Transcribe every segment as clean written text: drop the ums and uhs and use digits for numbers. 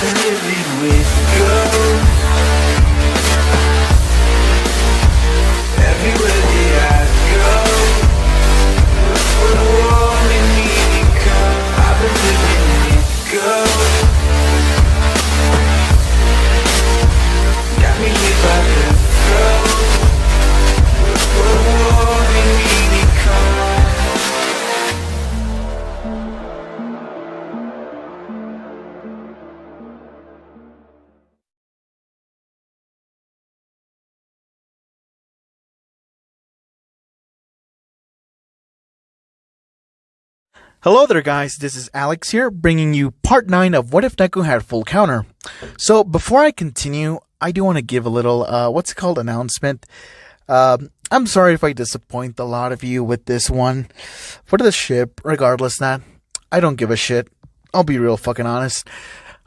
I've been living with ghosts. Everywhere that I go, wanting me to come. I've been living with ghosts. Got me here by the throat, wanting me to come. Hello there guys, this is Alex here, bringing you part 9 of What If Deku Had Full Counter. So before I continue, I do want to give a little, announcement. I'm sorry if I disappoint a lot of you with this one. For the ship, regardless that, I don't give a shit. I'll be real fucking honest.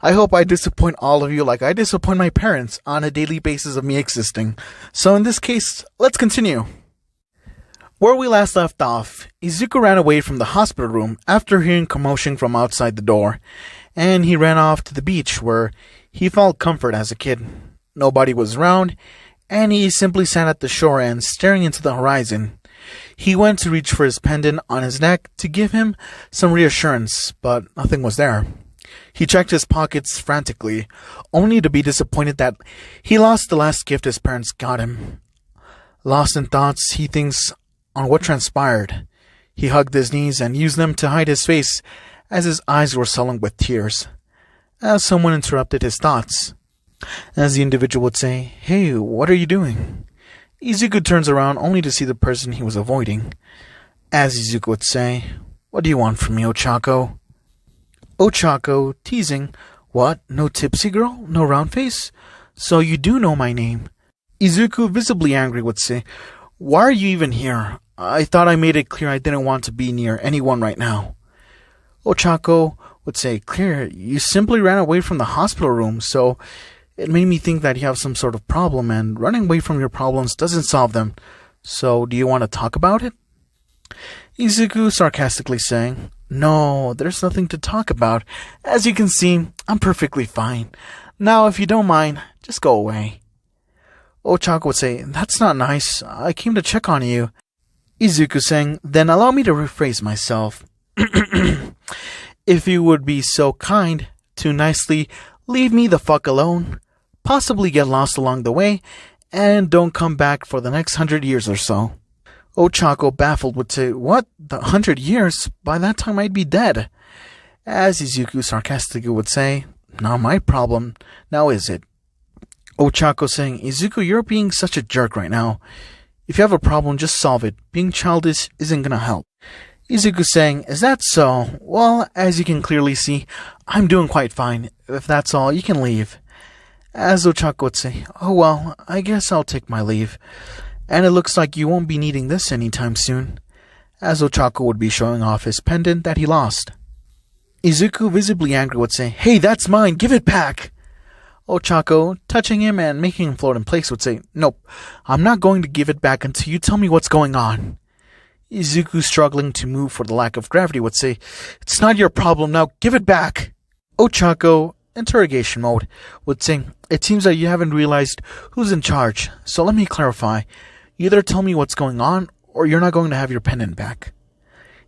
I hope I disappoint all of you like I disappoint my parents on a daily basis of me existing. So in this case, let's continue. Where we last left off, Izuku ran away from the hospital room after hearing commotion from outside the door, and he ran off to the beach where he felt comfort as a kid. Nobody was around, and he simply sat at the shore and staring into the horizon. He went to reach for his pendant on his neck to give him some reassurance, but nothing was there. He checked his pockets frantically, only to be disappointed that he lost the last gift his parents got him. Lost in thoughts, he thinks on what transpired. He hugged his knees and used them to hide his face as his eyes were sullen with tears. As someone interrupted his thoughts. As the individual would say, "Hey, what are you doing?" Izuku turns around only to see the person he was avoiding. As Izuku would say, "What do you want from me, Ochako?" Ochako, teasing, "What, no tipsy girl? No round face? So you do know my name?" Izuku, visibly angry, would say, "Why are you even here? I thought I made it clear I didn't want to be near anyone right now." Ochako would say, "Clear, you simply ran away from the hospital room, so it made me think that you have some sort of problem, and running away from your problems doesn't solve them. So do you want to talk about it?" Izuku sarcastically saying, "No, there's nothing to talk about. As you can see, I'm perfectly fine. Now, if you don't mind, just go away." Ochako would say, "That's not nice. I came to check on you." Izuku saying, "Then allow me to rephrase myself. If you would be so kind to nicely leave me the fuck alone, possibly get lost along the way, and don't come back for the next 100 years or so." Ochako, baffled, would say, "What? The 100 years? By that time I'd be dead." As Izuku sarcastically would say, "Not my problem, now is it?" Ochako saying, "Izuku, you're being such a jerk right now. If you have a problem, just solve it. Being childish isn't gonna help." Izuku saying, "Is that so? Well, as you can clearly see, I'm doing quite fine. If that's all, you can leave." As Ochako would say, "Oh well, I guess I'll take my leave. And it looks like you won't be needing this anytime soon." As Ochako would be showing off his pendant that he lost. Izuku, visibly angry, would say, "Hey, that's mine, give it back!" Ochako, touching him and making him float in place, would say, "Nope, I'm not going to give it back until you tell me what's going on." Izuku, struggling to move for the lack of gravity, would say, "It's not your problem, now give it back." Ochako, interrogation mode, would say, "It seems that you haven't realized who's in charge, so let me clarify. You either tell me what's going on, or you're not going to have your pendant back."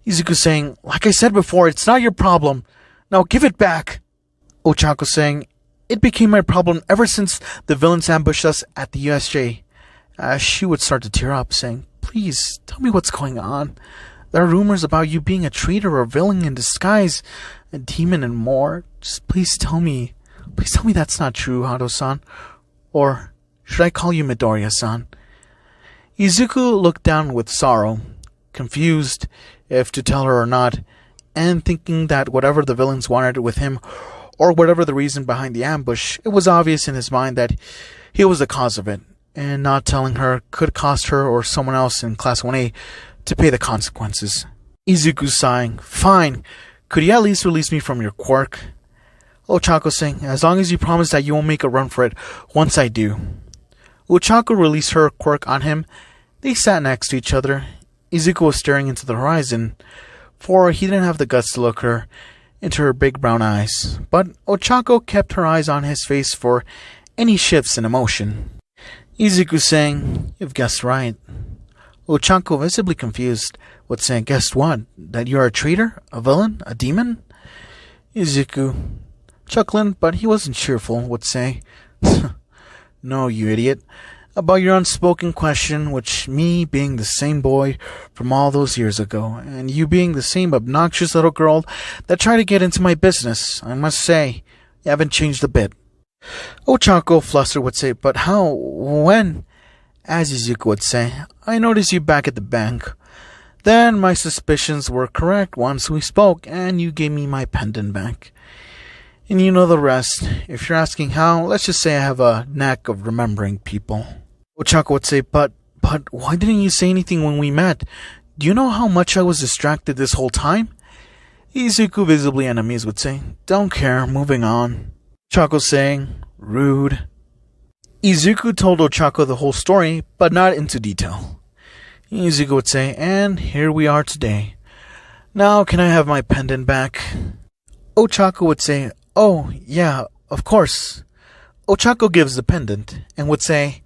Izuku saying, "Like I said before, it's not your problem. Now give it back." Ochako saying, "It became my problem ever since the villains ambushed us at the USJ." She would start to tear up, saying, "Please, tell me what's going on. There are rumors about you being a traitor or villain in disguise, a demon and more. Just please tell me. Please tell me that's not true, Hado-san. Or should I call you Midoriya-san?" Izuku looked down with sorrow, confused if to tell her or not, and thinking that whatever the villains wanted with him, or whatever the reason behind the ambush, it was obvious in his mind that he was the cause of it, and not telling her could cost her or someone else in Class 1A to pay the consequences. Izuku sighing, "Fine, could you at least release me from your quirk?" Ochako saying, "As long as you promise that you won't make a run for it once I do." Ochako released her quirk on him. They sat next to each other. Izuku was staring into the horizon, for he didn't have the guts to look her, into her big brown eyes, but Ochako kept her eyes on his face for any shifts in emotion. Izuku saying, "You've guessed right." Ochako, visibly confused, would say, "Guessed what? That you're a traitor? A villain? A demon?" Izuku, chuckling, but he wasn't cheerful, would say, "No, you idiot. About your unspoken question, which me being the same boy from all those years ago, and you being the same obnoxious little girl that tried to get into my business, I must say, you haven't changed a bit." Ochako, flustered, would say, "But how? When?" As Izuku would say, "I noticed you back at the bank. Then my suspicions were correct once we spoke, and you gave me my pendant back. And you know the rest. If you're asking how, let's just say I have a knack of remembering people." Ochako would say, but why didn't you say anything when we met? Do you know how much I was distracted this whole time?" Izuku, visibly enemies, would say, "Don't care, moving on." Ochako saying, "Rude." Izuku told Ochako the whole story, but not into detail. Izuku would say, "And here we are today. Now can I have my pendant back?" Ochako would say, "Oh, yeah, of course." Ochako gives the pendant, and would say,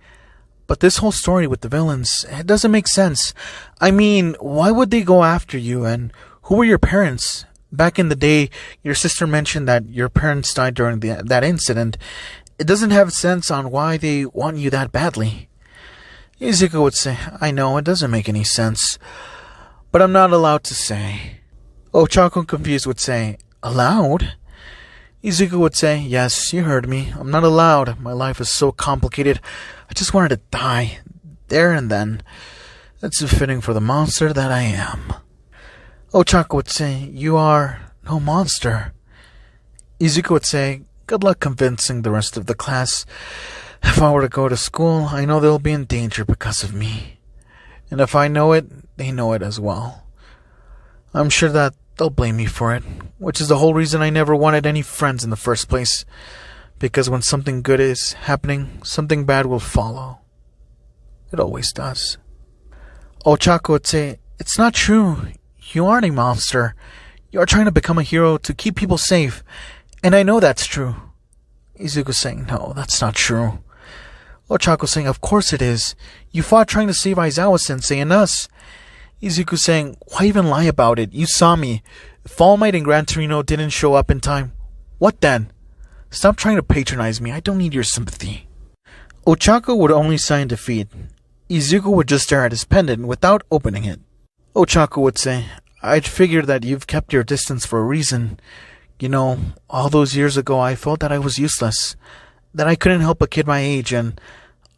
"But this whole story with the villains, it doesn't make sense. I mean, why would they go after you, and who were your parents? Back in the day, your sister mentioned that your parents died during that incident. It doesn't have sense on why they want you that badly." Izuku would say, "I know, it doesn't make any sense, but I'm not allowed to say." Ochako, confused, would say, "Allowed?" Izuku would say, "Yes, you heard me. I'm not allowed. My life is so complicated. I just wanted to die. There and then. That's fitting for the monster that I am." Ochako would say, "You are no monster." Izuku would say, "Good luck convincing the rest of the class. If I were to go to school, I know they'll be in danger because of me. And if I know it, they know it as well. I'm sure that they'll blame me for it, which is the whole reason I never wanted any friends in the first place. Because when something good is happening, something bad will follow. It always does." Ochako would say, "It's not true. You aren't a monster. You are trying to become a hero to keep people safe. And I know that's true." Izuku saying, "No, that's not true." Ochako saying, "Of course it is. You fought trying to save Aizawa-sensei and us." Izuku saying, "Why even lie about it? You saw me. If All Might and Gran Torino didn't show up in time, what then? Stop trying to patronize me. I don't need your sympathy." Ochako would only sign defeat. Izuku would just stare at his pendant without opening it. Ochako would say, "I'd figured that you've kept your distance for a reason. You know, all those years ago I felt that I was useless, that I couldn't help a kid my age, and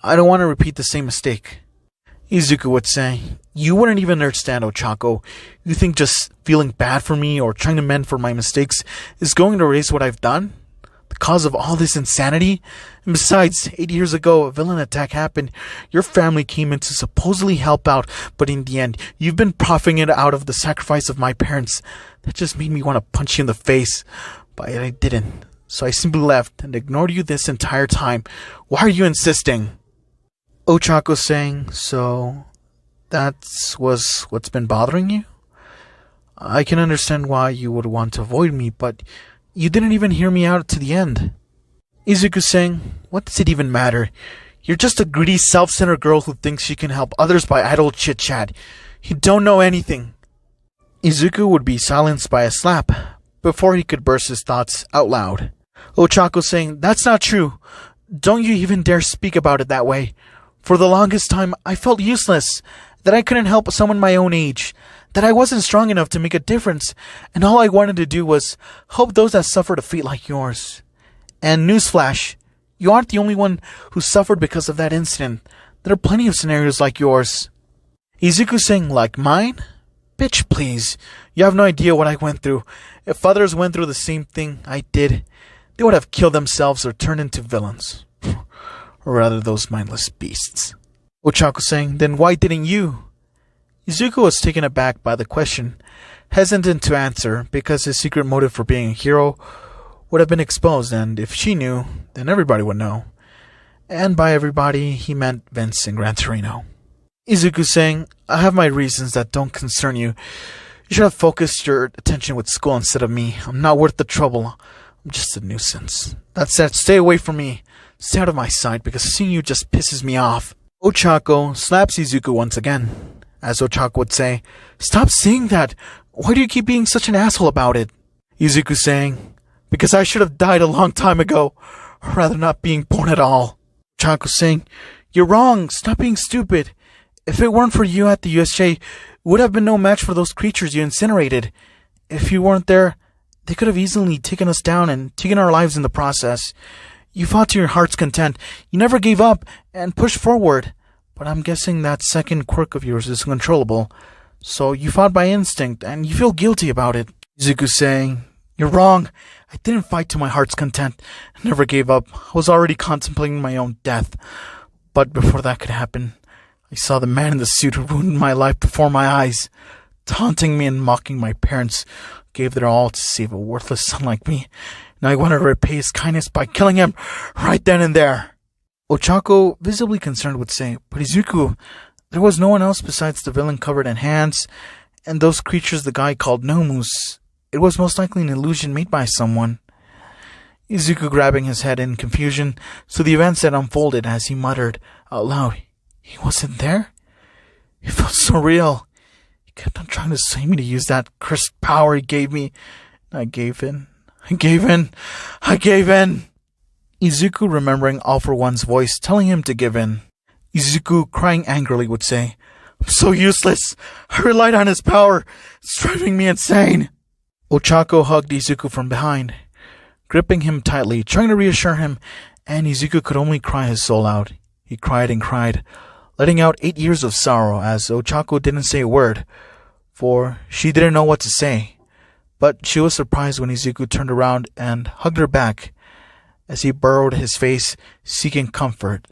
I don't want to repeat the same mistake." Izuku would say, "You wouldn't even understand, Ochako. You think just feeling bad for me or trying to mend for my mistakes is going to erase what I've done? The cause of all this insanity? And besides, 8 years ago, a villain attack happened. Your family came in to supposedly help out, but in the end, you've been profiting it out of the sacrifice of my parents. That just made me want to punch you in the face. But I didn't. So I simply left and ignored you this entire time. Why are you insisting?" Ochako saying, "So that was what's been bothering you? I can understand why you would want to avoid me, but you didn't even hear me out to the end." Izuku saying, "What does it even matter? You're just a greedy, self-centered girl who thinks she can help others by idle chit-chat. You don't know anything." Izuku would be silenced by a slap before he could burst his thoughts out loud. Ochako saying, "That's not true. Don't you even dare speak about it that way. For the longest time, I felt useless, that I couldn't help someone my own age, that I wasn't strong enough to make a difference, and all I wanted to do was help those that suffered a fate like yours. And newsflash, you aren't the only one who suffered because of that incident. There are plenty of scenarios like yours." Izuku saying, "Like mine? Bitch, please. You have no idea what I went through. If others went through the same thing I did, they would have killed themselves or turned into villains. Or rather, those mindless beasts." Ochako saying, "Then why didn't you?" Izuku was taken aback by the question, hesitant to answer because his secret motive for being a hero would have been exposed, and if she knew, then everybody would know. And by everybody, he meant Vince and Gran Torino. Izuku saying, "I have my reasons that don't concern you. You should have focused your attention with school instead of me. I'm not worth the trouble. I'm just a nuisance. That said, stay away from me. Stay out of my sight, because seeing you just pisses me off. Ochako slaps Izuku once again. As Ochako would say, stop saying that. Why do you keep being such an asshole about it? Izuku saying, because I should have died a long time ago, or rather not being born at all. Ochako saying, you're wrong. Stop being stupid. If it weren't for you at the USJ, would have been no match for those creatures you incinerated. If you weren't there, they could have easily taken us down and taken our lives in the process. You fought to your heart's content. You never gave up and pushed forward. But I'm guessing that second quirk of yours is uncontrollable. So you fought by instinct and you feel guilty about it. Izuku saying, you're wrong. I didn't fight to my heart's content. I never gave up. I was already contemplating my own death. But before that could happen, I saw the man in the suit who ruined my life before my eyes, taunting me and mocking my parents, who gave their all to save a worthless son like me. And I wanted to repay his kindness by killing him right then and there. Ochako, visibly concerned, would say, but Izuku, there was no one else besides the villain covered in hands, and those creatures the guy called Nomus. It was most likely an illusion made by someone. Izuku grabbing his head in confusion, so the events had unfolded as he muttered out loud, he wasn't there? It felt so real. He kept on trying to sway me to use that cursed power he gave me. I gave in. I gave in. I gave in. Izuku, remembering All For One's voice telling him to give in. Izuku, crying angrily, would say, I'm so useless. I relied on his power. It's driving me insane. Ochako hugged Izuku from behind, gripping him tightly, trying to reassure him, and Izuku could only cry his soul out. He cried and cried, letting out 8 years of sorrow as Ochako didn't say a word, for she didn't know what to say. But she was surprised when Izuku turned around and hugged her back as he burrowed his face, seeking comfort.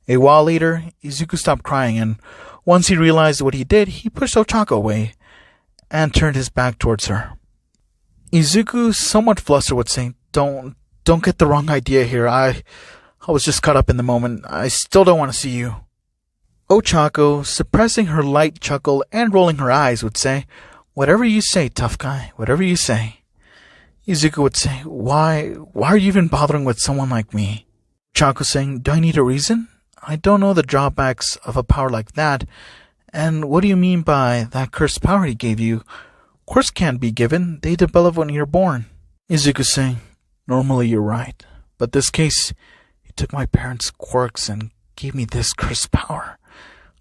A while later, Izuku stopped crying, and once he realized what he did, he pushed Ochako away and turned his back towards her. Izuku, somewhat flustered, would say, Don't get the wrong idea here. I was just caught up in the moment. I still don't want to see you. Ochako, suppressing her light chuckle and rolling her eyes, would say, whatever you say, tough guy, whatever you say. Izuku would say, Why are you even bothering with someone like me? Ochako saying, do I need a reason? I don't know the drawbacks of a power like that. And what do you mean by that cursed power he gave you? Quirks can't be given. They develop when you're born. Izuku saying, normally you're right. But this case, he took my parents' quirks and gave me this cursed power.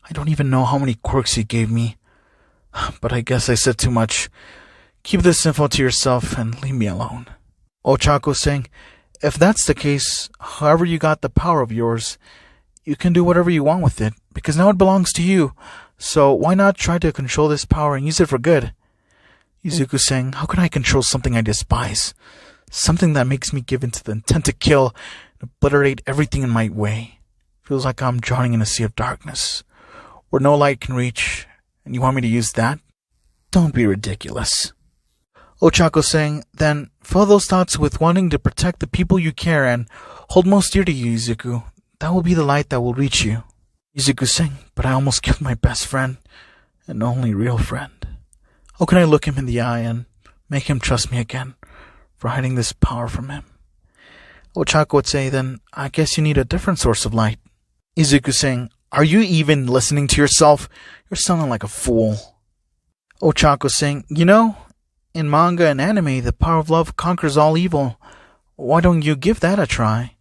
I don't even know how many quirks he gave me. But I guess I said too much. Keep this info to yourself and leave me alone. Ochako saying, if that's the case, however you got the power of yours, you can do whatever you want with it, because now it belongs to you. So why not try to control this power and use it for good? Izuku saying, how can I control something I despise? Something that makes me give in to the intent to kill and obliterate everything in my way. Feels like I'm drowning in a sea of darkness, where no light can reach, and you want me to use that? Don't be ridiculous. Ochako saying, then fill those thoughts with wanting to protect the people you care and hold most dear to you, Izuku. That will be the light that will reach you. Izuku saying, but I almost killed my best friend, and only real friend. How can I look him in the eye and make him trust me again for hiding this power from him? Ochako would say, then I guess you need a different source of light. Izuku saying, are you even listening to yourself? You're sounding like a fool. Ochako saying, in manga and anime, the power of love conquers all evil. Why don't you give that a try?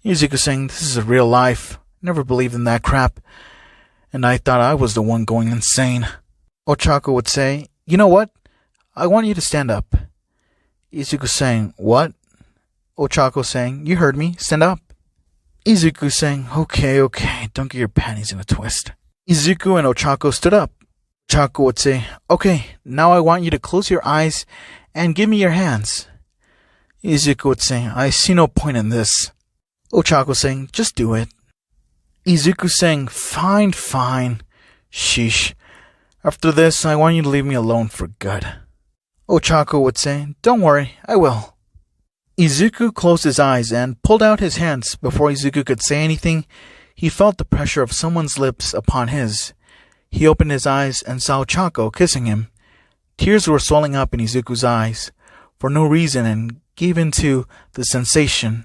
Izuku saying, this is a real life. Never believed in that crap. And I thought I was the one going insane. Ochako would say, you know what? I want you to stand up. Izuku saying, what? Ochako saying, you heard me, stand up. Izuku saying, okay, don't get your panties in a twist. Izuku and Ochako stood up. Ochako would say, okay, now I want you to close your eyes and give me your hands. Izuku would say, I see no point in this. Ochako saying, just do it. Izuku saying, fine. Sheesh. After this, I want you to leave me alone for good. Ochako would say, don't worry, I will. Izuku closed his eyes and pulled out his hands. Before Izuku could say anything, he felt the pressure of someone's lips upon his. He opened his eyes and saw Ochako kissing him. Tears were swelling up in Izuku's eyes, for no reason, and gave in to the sensation.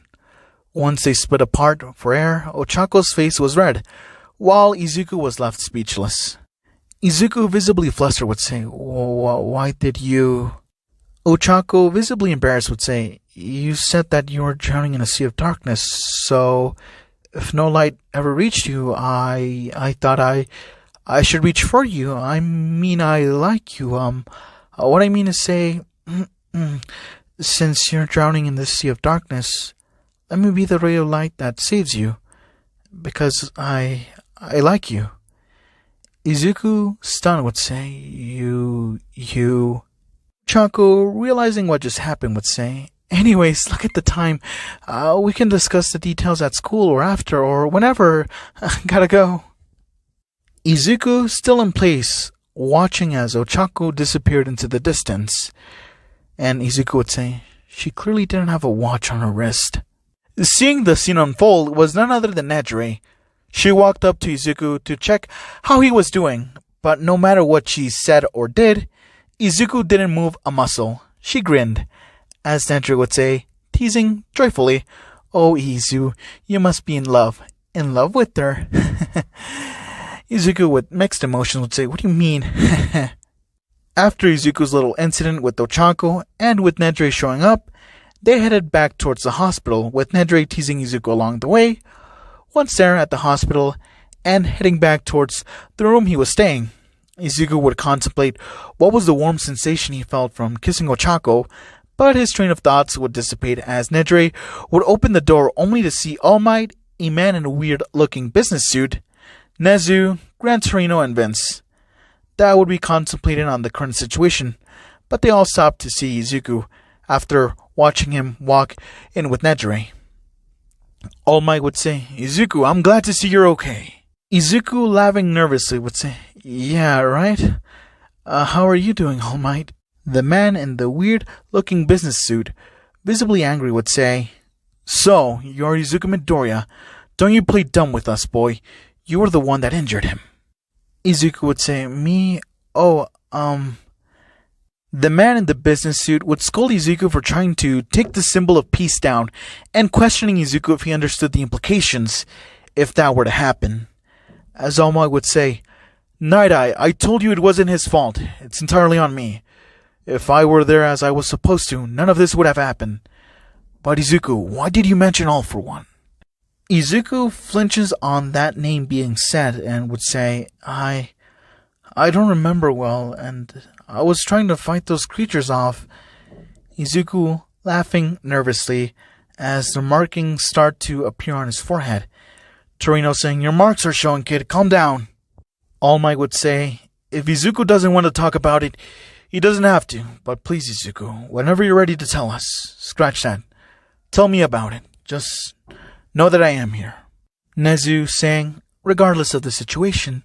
Once they split apart for air, Ochako's face was red, while Izuku was left speechless. Izuku, visibly flustered, would say, "Why did you—" Ochako, visibly embarrassed, would say, "You said that you were drowning in a sea of darkness, so if no light ever reached you, I thought I should reach for you. I mean, I like you. What I mean to say, since you're drowning in this sea of darkness, let me be the ray of light that saves you, because I like you." Izuku, stunned, would say, You... Ochako, realizing what just happened, would say, "Anyways, look at the time. We can discuss the details at school or after or whenever. Gotta go." Izuku, still in place, watching as Ochako disappeared into the distance. And Izuku would say, "She clearly didn't have a watch on her wrist." Seeing the scene unfold was none other than Nejire. She walked up to Izuku to check how he was doing, but no matter what she said or did, Izuku didn't move a muscle. She grinned, as Nejire would say, teasing joyfully, "Oh, Izu, you must be in love. In love with her." Izuku, with mixed emotions, would say, "What do you mean?" After Izuku's little incident with Ochako and with Nejire showing up, they headed back towards the hospital, with Nejire teasing Izuku along the way. Once there at the hospital and heading back towards the room he was staying, Izuku would contemplate what was the warm sensation he felt from kissing Ochako, but his train of thoughts would dissipate as Nejire would open the door only to see All Might, a man in a weird-looking business suit, Nezu, Gran Torino, and Vince. That would be contemplated on the current situation, but they all stopped to see Izuku after watching him walk in with Nejire. All Might would say, "Izuku, I'm glad to see you're okay." Izuku, laughing nervously, would say, "Yeah, right? How are you doing, All Might?" The man in the weird-looking business suit, visibly angry, would say, "So, you're Izuku Midoriya. Don't you play dumb with us, boy. You were the one that injured him." Izuku would say, "Me? Oh, The man in the business suit would scold Izuku for trying to take the symbol of peace down and questioning Izuku if he understood the implications if that were to happen. As All Might would say, "Night Eye, I told you it wasn't his fault. It's entirely on me. If I were there as I was supposed to, none of this would have happened. But Izuku, why did you mention All for One?" Izuku flinches on that name being said and would say, I don't remember well, and I was trying to fight those creatures off." Izuku, laughing nervously as the markings start to appear on his forehead. Torino saying, "Your marks are showing, kid. Calm down." All Might would say, "If Izuku doesn't want to talk about it, he doesn't have to. But please, Izuku, whenever you're ready to tell us, scratch that. Tell me about it. Just know that I am here." Nezu saying, "Regardless of the situation,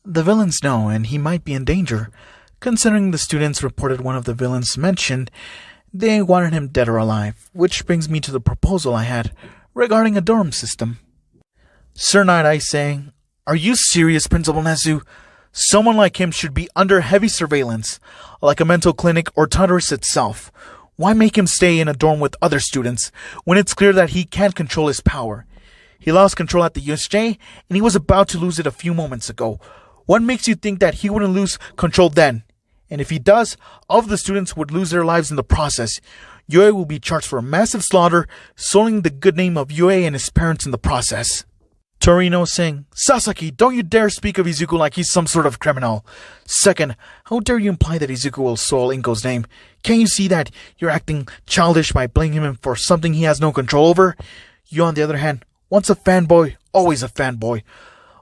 the villains know and he might be in danger. Considering the students reported one of the villains mentioned, they wanted him dead or alive, which brings me to the proposal I had regarding a dorm system." Sir Night Eye saying, "Are you serious, Principal Nezu? Someone like him should be under heavy surveillance, like a mental clinic or Tartarus itself. Why make him stay in a dorm with other students when it's clear that he can't control his power? He lost control at the USJ, and he was about to lose it a few moments ago. What makes you think that he wouldn't lose control then? And if he does, all of the students would lose their lives in the process. Yue will be charged for a massive slaughter, sullying the good name of Yue and his parents in the process." Torino saying, "Sasaki, don't you dare speak of Izuku like he's some sort of criminal. Second, how dare you imply that Izuku will soil Inko's name? Can't you see that you're acting childish by blaming him for something he has no control over? You, on the other hand, once a fanboy, always a fanboy.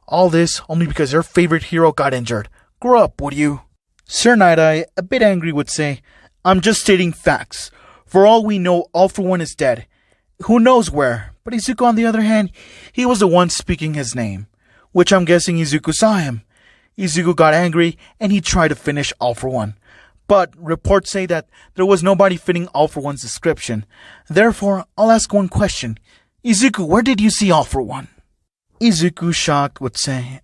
All this only because your favorite hero got injured. Grow up, would you?" Sir Night Eye, a bit angry, would say, "I'm just stating facts. For all we know, All for One is dead. Who knows where? But Izuku, on the other hand, he was the one speaking his name, which I'm guessing Izuku saw him. Izuku got angry, and he tried to finish All for One. But reports say that there was nobody fitting All for One's description. Therefore, I'll ask one question. Izuku, where did you see All for One?" Izuku, shocked, would say,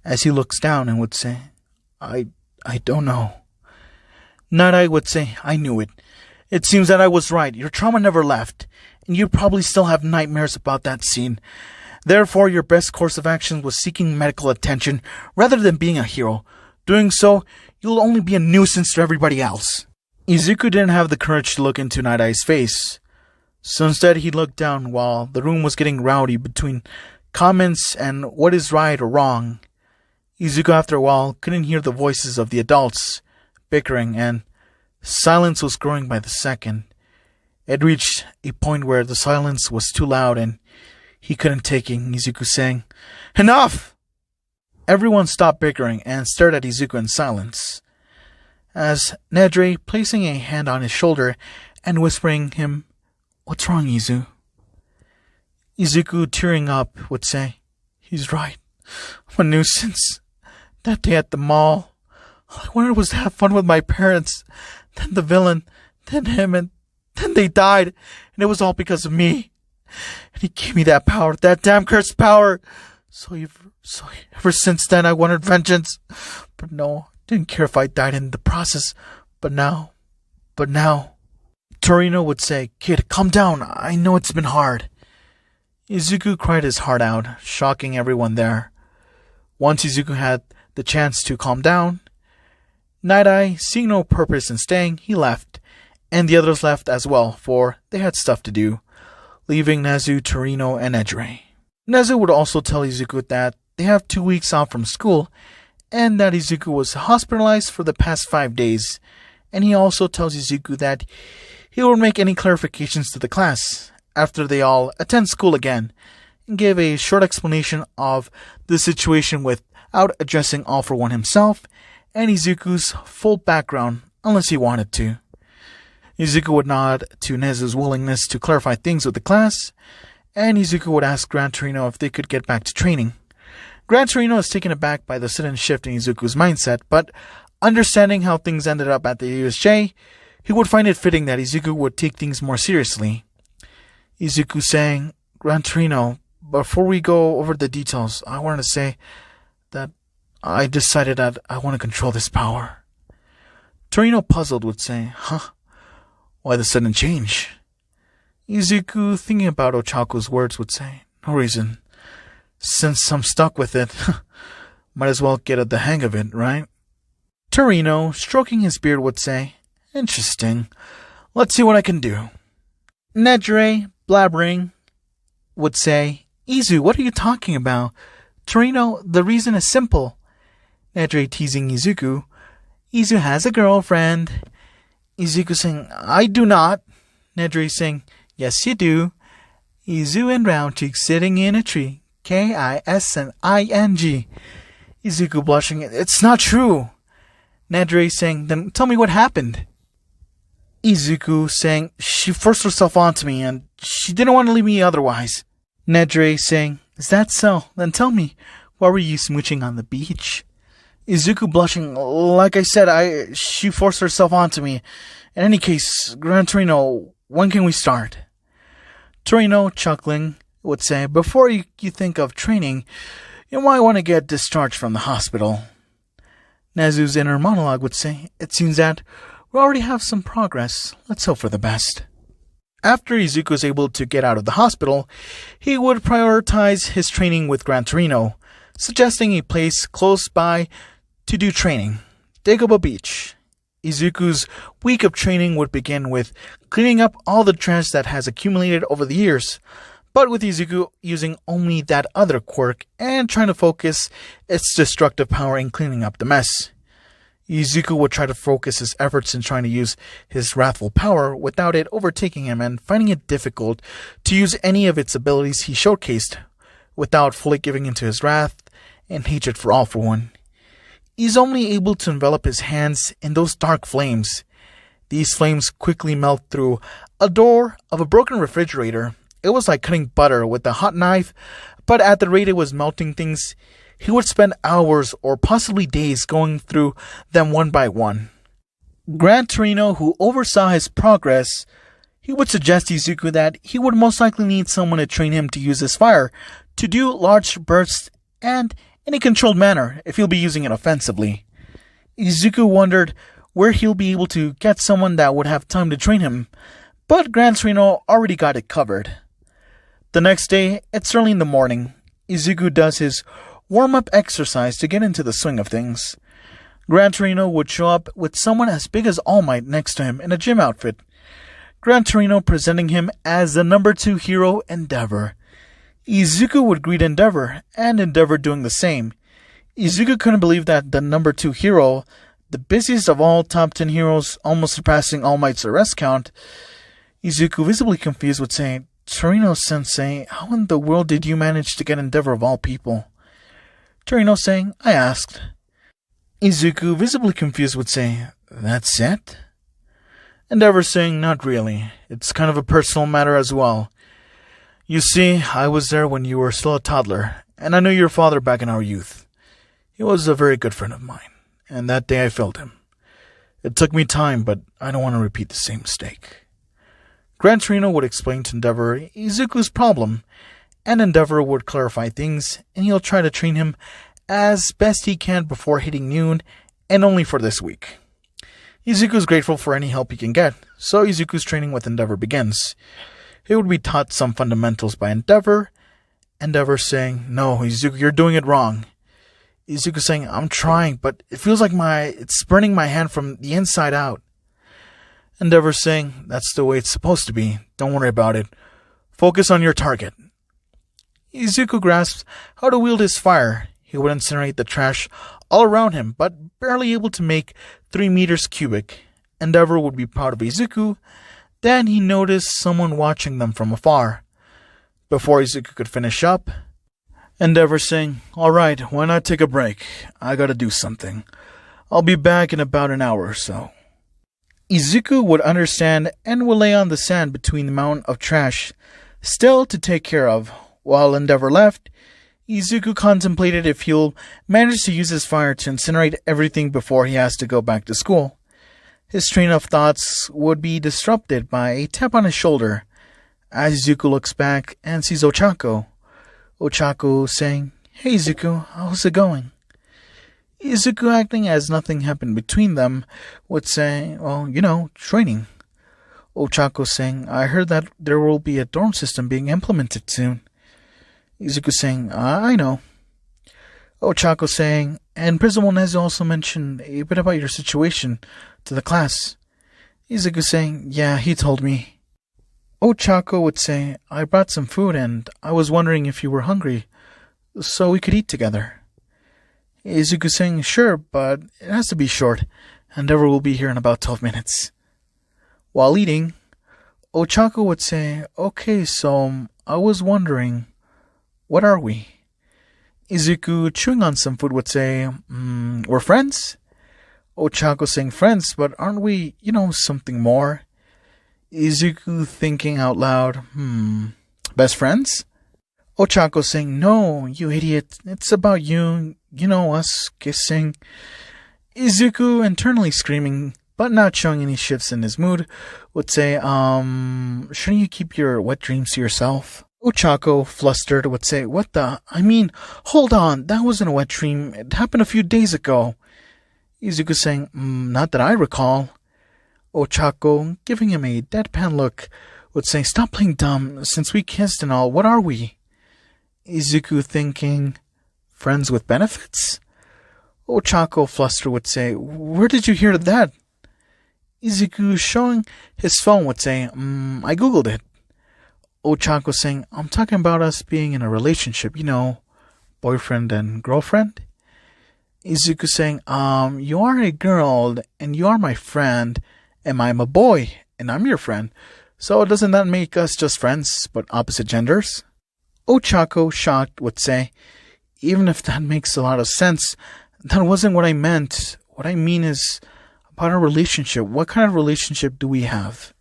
as he looks down and would say, I don't know. Night-Eye would say, I knew it. It seems that I was right. Your trauma never left, and you probably still have nightmares about that scene. Therefore, your best course of action was seeking medical attention rather than being a hero. Doing so, you'll only be a nuisance to everybody else. Izuku didn't have the courage to look into Night-Eye's face, so instead he looked down while the room was getting rowdy between comments and what is right or wrong. Izuku, after a while, couldn't hear the voices of the adults bickering, and silence was growing by the second. It reached a point where the silence was too loud and he couldn't take it. Izuku saying, "Enough!" Everyone stopped bickering and stared at Izuku in silence, as Nedre, placing a hand on his shoulder and whispering him, "What's wrong, Izu?" Izuku, tearing up, would say, "He's right. I'm a nuisance. That day at the mall, all I wanted was to have fun with my parents, then the villain, then him, and then they died, and it was all because of me. And he gave me that power, that damn cursed power. So ever since then I wanted vengeance. But no, didn't care if I died in the process. But now. Torino would say, "Kid, calm down. I know it's been hard." Izuku cried his heart out, shocking everyone there. Once Izuku had the chance to calm down, Night-Eye, seeing no purpose in staying, he left, and the others left as well, for they had stuff to do, leaving Nezu, Torino, and Edre. Nezu would also tell Izuku that they have 2 weeks off from school, and that Izuku was hospitalized for the past 5 days, and he also tells Izuku that he will make any clarifications to the class after they all attend school again, and give a short explanation of the situation without addressing All For One himself and Izuku's full background unless he wanted to. Izuku would nod to Nezu's willingness to clarify things with the class, and Izuku would ask Gran Torino if they could get back to training. Gran Torino is taken aback by the sudden shift in Izuku's mindset, but understanding how things ended up at the USJ, he would find it fitting that Izuku would take things more seriously. Izuku saying, "Gran Torino, before we go over the details, I wanted to say that I decided that I want to control this power." Torino, puzzled, would say, "Huh? Why the sudden change?" Izuku, thinking about Ochako's words, would say, "No reason. Since I'm stuck with it, might as well get the hang of it, right?" Torino, stroking his beard, would say, "Interesting. Let's see what I can do." Nedre, blabbering, would say, "Izu, what are you talking about?" Torino, "The reason is simple." Nedre, teasing Izuku, "Izu has a girlfriend." Izuku saying, "I do not." Nedre saying, "Yes, you do. Izu and Round Cheek sitting in a tree. Kisning. Izuku, blushing, "It's not true." Nedre saying, "Then tell me what happened." Izuku saying, "She forced herself onto me, and she didn't want to leave me otherwise." Nedre saying, "Is that so? Then tell me, why were you smooching on the beach?" Izuku, blushing, "Like I said, she forced herself onto me. In any case, Gran Torino, when can we start?" Torino, chuckling, would say, "Before you think of training, you might want to get discharged from the hospital." Nezu's inner monologue would say, "It seems that we already have some progress. Let's hope for the best." After Izuku was able to get out of the hospital, he would prioritize his training with Gran Torino, suggesting a place close by to do training, Dagobah Beach. Izuku's week of training would begin with cleaning up all the trash that has accumulated over the years, but with Izuku using only that other quirk and trying to focus its destructive power in cleaning up the mess. Izuku would try to focus his efforts in trying to use his wrathful power without it overtaking him and finding it difficult to use any of its abilities he showcased without fully giving into his wrath and hatred for All For One. He's only able to envelop his hands in those dark flames. These flames quickly melt through a door of a broken refrigerator. It was like cutting butter with a hot knife, but at the rate it was melting things, he would spend hours or possibly days going through them one by one. Gran Torino, who oversaw his progress, he would suggest to Izuku that he would most likely need someone to train him to use his fire to do large bursts and in a controlled manner if he'll be using it offensively. Izuku wondered where he'll be able to get someone that would have time to train him, but Gran Torino already got it covered. The next day, it's early in the morning. Izuku does his warm-up exercise to get into the swing of things. Gran Torino would show up with someone as big as All Might next to him in a gym outfit. Gran Torino presenting him as the number 2 hero, Endeavor. Izuku would greet Endeavor, and Endeavor doing the same. Izuku couldn't believe that the number 2 hero, the busiest of all top 10 heroes, almost surpassing All Might's arrest count. Izuku, visibly confused, would say, "Torino-sensei, how in the world did you manage to get Endeavor of all people?" Torino saying, "I asked." Izuku, visibly confused, would say, "That's it?" Endeavor saying, "Not really. It's kind of a personal matter as well. You see, I was there when you were still a toddler, and I knew your father back in our youth. He was a very good friend of mine, and that day I failed him. It took me time, but I don't want to repeat the same mistake." Gran Torino would explain to Endeavor Izuku's problem, and Endeavor would clarify things, and he'll try to train him as best he can before hitting noon, and only for this week. Izuku's grateful for any help he can get, so Izuku's training with Endeavor begins. He would be taught some fundamentals by Endeavor. Endeavor saying, "No, Izuku, you're doing it wrong." Izuku saying, "I'm trying, but it feels like it's burning my hand from the inside out." Endeavor saying, "That's the way it's supposed to be. Don't worry about it. Focus on your target." Izuku grasps how to wield his fire. He would incinerate the trash all around him, but barely able to make 3 meters cubic. Endeavor would be proud of Izuku. Then he noticed someone watching them from afar. Before Izuku could finish up, Endeavor saying, "Alright, why not take a break? I gotta do something. I'll be back in about an hour or so." Izuku would understand and would lay on the sand between the mountain of trash, still to take care of. While Endeavor left, Izuku contemplated if he'll manage to use his fire to incinerate everything before he has to go back to school. His train of thoughts would be disrupted by a tap on his shoulder. As Izuku looks back and sees Ochako. Ochako saying, "Hey Izuku, how's it going?" Izuku, acting as nothing happened between them, would say, "Well, training." Ochako saying, "I heard that there will be a dorm system being implemented soon." Izuku saying, "I know." Ochako saying, "And Principal Nezu also mentioned a bit about your situation to the class." Izuku saying, "Yeah, he told me." Ochako would say, "I brought some food and I was wondering if you were hungry, so we could eat together." Izuku saying, "Sure, but it has to be short. Endeavor will be here in about 12 minutes. While eating, Ochako would say, "Okay, so I was wondering, what are we?" Izuku, chewing on some food, would say, "We're friends?" Ochako saying, "Friends, but aren't we, something more?" Izuku thinking out loud, "Best friends?" Ochako saying, "No, you idiot. It's about you, us kissing." Izuku, internally screaming, but not showing any shifts in his mood, would say, "Shouldn't you keep your wet dreams to yourself?" Ochako, flustered, would say, "What the? Hold on, that wasn't a wet dream. It happened a few days ago." Izuku saying, "Not that I recall." Ochako, giving him a deadpan look, would say, "Stop playing dumb. Since we kissed and all, what are we?" Izuku thinking, "Friends with benefits?" Ochako, flustered, would say, "Where did you hear that?" Izuku, showing his phone, would say, "I googled it." Ochako saying, "I'm talking about us being in a relationship, boyfriend and girlfriend." Izuku saying, "You are a girl, and you are my friend, and I'm a boy, and I'm your friend. So doesn't that make us just friends, but opposite genders?" Ochako, shocked, would say, "Even if that makes a lot of sense, that wasn't what I meant. What I mean is about our relationship. What kind of relationship do we have?"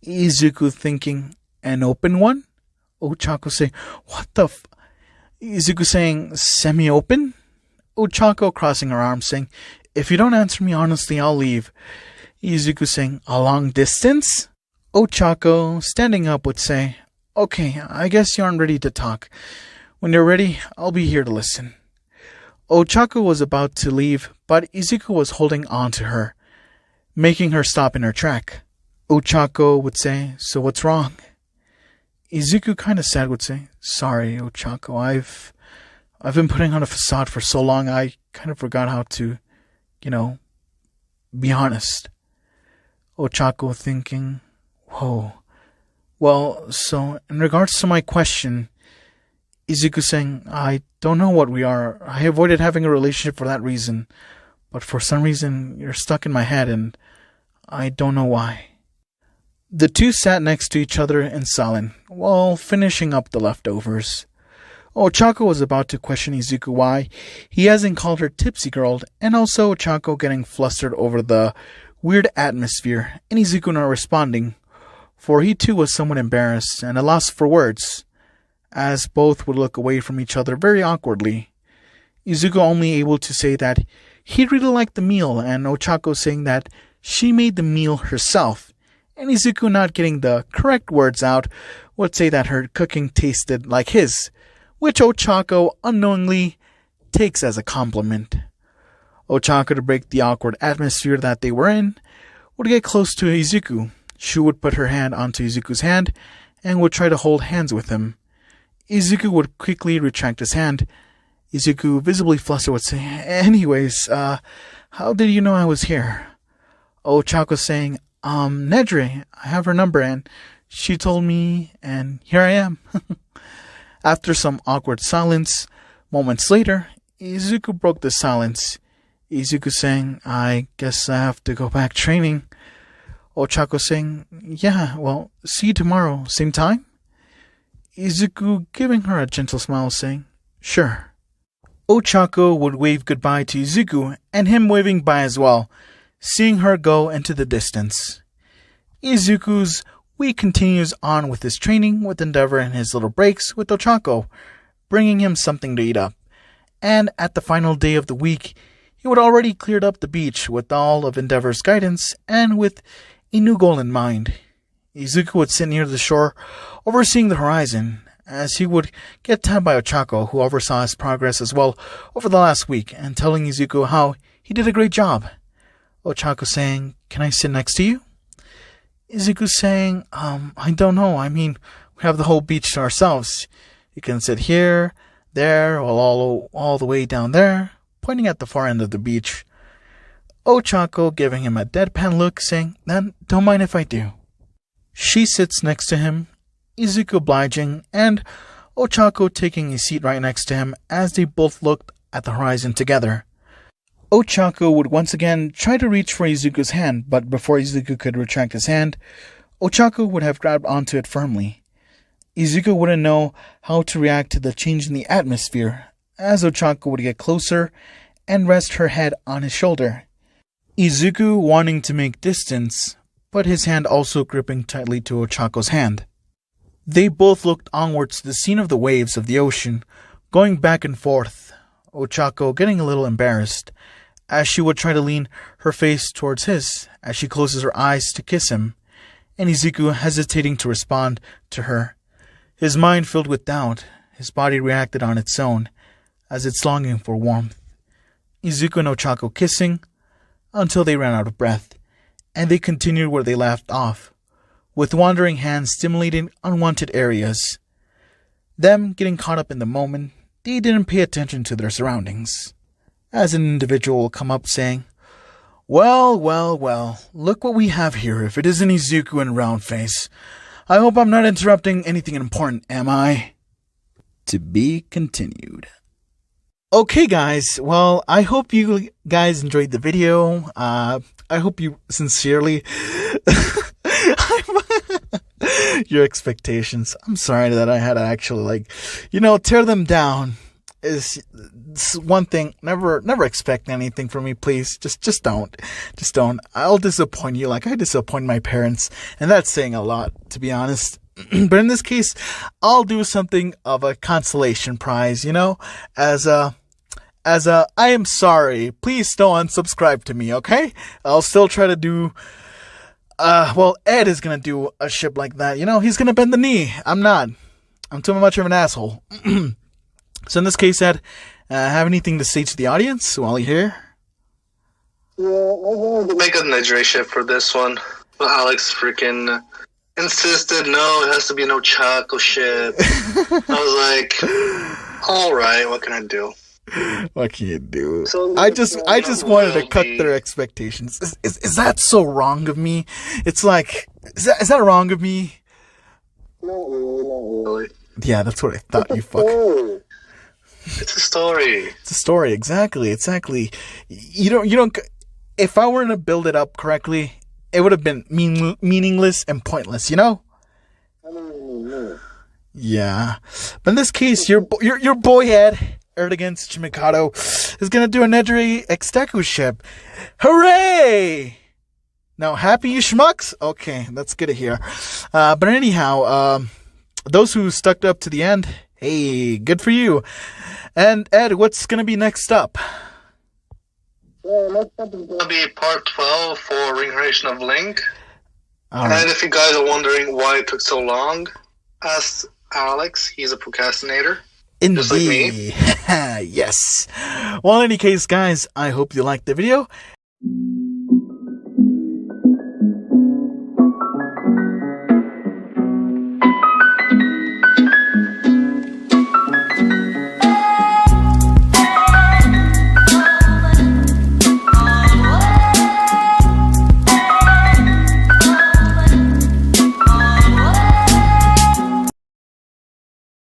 Izuku thinking, "An open one?" Ochako saying, "What the f-" Izuku saying, "Semi-open?" Ochako crossing her arms saying, "If you don't answer me honestly, I'll leave." Izuku saying, "A long distance?" Ochako, standing up, would say, "Okay, I guess you aren't ready to talk. When you're ready, I'll be here to listen." Ochako was about to leave, but Izuku was holding on to her, making her stop in her track. Ochako would say, "So what's wrong?" Izuku, kind of sad, would say, "Sorry, Ochako, I've been putting on a facade for so long, I kind of forgot how to, be honest." Ochako thinking, "Whoa. Well, so in regards to my question," Izuku saying, "I don't know what we are. I avoided having a relationship for that reason. But for some reason, you're stuck in my head and I don't know why." The two sat next to each other in silence while finishing up the leftovers. Ochako was about to question Izuku why he hasn't called her tipsy girl, and also Ochako getting flustered over the weird atmosphere and Izuku not responding, for he too was somewhat embarrassed and at loss for words, as both would look away from each other very awkwardly. Izuku only able to say that he really liked the meal, and Ochako saying that she made the meal herself, and Izuku not getting the correct words out would say that her cooking tasted like his, which Ochako unknowingly takes as a compliment. Ochako, to break the awkward atmosphere that they were in, would get close to Izuku. She would put her hand onto Izuku's hand and would try to hold hands with him. Izuku would quickly retract his hand. Izuku, visibly flustered, would say, "Anyways, how did you know I was here?" Ochako saying, "Nedre, I have her number and she told me and here I am." After some awkward silence, moments later, Izuku broke the silence. Izuku saying, "I guess I have to go back training." Ochako saying, "Yeah, well, see you tomorrow, same time?" Izuku giving her a gentle smile saying, "Sure." Ochako would wave goodbye to Izuku and him waving bye as well, seeing her go into the distance. Izuku's week continues on with his training with Endeavor and his little breaks with Ochako, bringing him something to eat up. And at the final day of the week, he would already cleared up the beach with all of Endeavor's guidance and with a new goal in mind. Izuku would sit near the shore, overseeing the horizon, as he would get tapped by Ochako, who oversaw his progress as well over the last week, and telling Izuku how he did a great job. Ochako saying, "Can I sit next to you?" Izuku saying, I don't know. I mean, we have the whole beach to ourselves. You can sit here, there, or all the way down there," pointing at the far end of the beach. Ochako giving him a deadpan look, saying, "Then don't mind if I do." She sits next to him, Izuku obliging, and Ochako taking a seat right next to him as they both looked at the horizon together. Ochako would once again try to reach for Izuku's hand, but before Izuku could retract his hand, Ochako would have grabbed onto it firmly. Izuku wouldn't know how to react to the change in the atmosphere, as Ochako would get closer and rest her head on his shoulder. Izuku wanting to make distance, but his hand also gripping tightly to Ochako's hand. They both looked onwards to the scene of the waves of the ocean, going back and forth, Ochako getting a little embarrassed, as she would try to lean her face towards his, as she closes her eyes to kiss him, and Izuku hesitating to respond to her. His mind filled with doubt, his body reacted on its own, as it's longing for warmth. Izuku and Ochako kissing, until they ran out of breath, and they continued where they left off, with wandering hands stimulating unwanted areas. Them getting caught up in the moment, they didn't pay attention to their surroundings, as an individual will come up saying, well, look what we have here if it isn't Izuku and Roundface. I hope I'm not interrupting anything important, am I?" To be continued. Okay guys, well, I hope you guys enjoyed the video. I hope you sincerely your expectations. I'm sorry that I had to actually tear them down. Is one thing. Never expect anything from me, please. Just don't. I'll disappoint you like I disappoint my parents, and that's saying a lot, to be honest. But in this case, I'll do something of a consolation prize, as a I am sorry. Please don't unsubscribe to me, okay? I'll still try to do. Ed is gonna do a ship like that. He's gonna bend the knee. I'm not. I'm too much of an asshole. So in this case, Ed, Have anything to say to the audience while you're here? Yeah, I wanted to make a Nigeria ship for this one. But Alex freaking insisted, no, it has to be an Ochako ship. I was like, alright, what can I do? What can you do? So I just wanted to cut their expectations. Is that so wrong of me? It's like, is that wrong of me? Not really. Yeah, that's what I thought. You fuck. It's a story. It's a story, exactly. You don't. If I were to build it up correctly, it would have been meaningless and pointless. You know? Yeah, but in this case, your boy head Erdgan Tsuchimikado is gonna do a Nedry X-Deku ship. Hooray! Now, happy you schmucks? Okay, that's good to hear. But anyhow, those who stuck up to the end, hey, good for you. And Ed, what's gonna be next up? Next up is gonna be part 12 for Reincarnation of Link. Right. And if you guys are wondering why it took so long, ask Alex. He's a procrastinator. Indeed. Just like me. Yes. Well, in any case, guys, I hope you liked the video.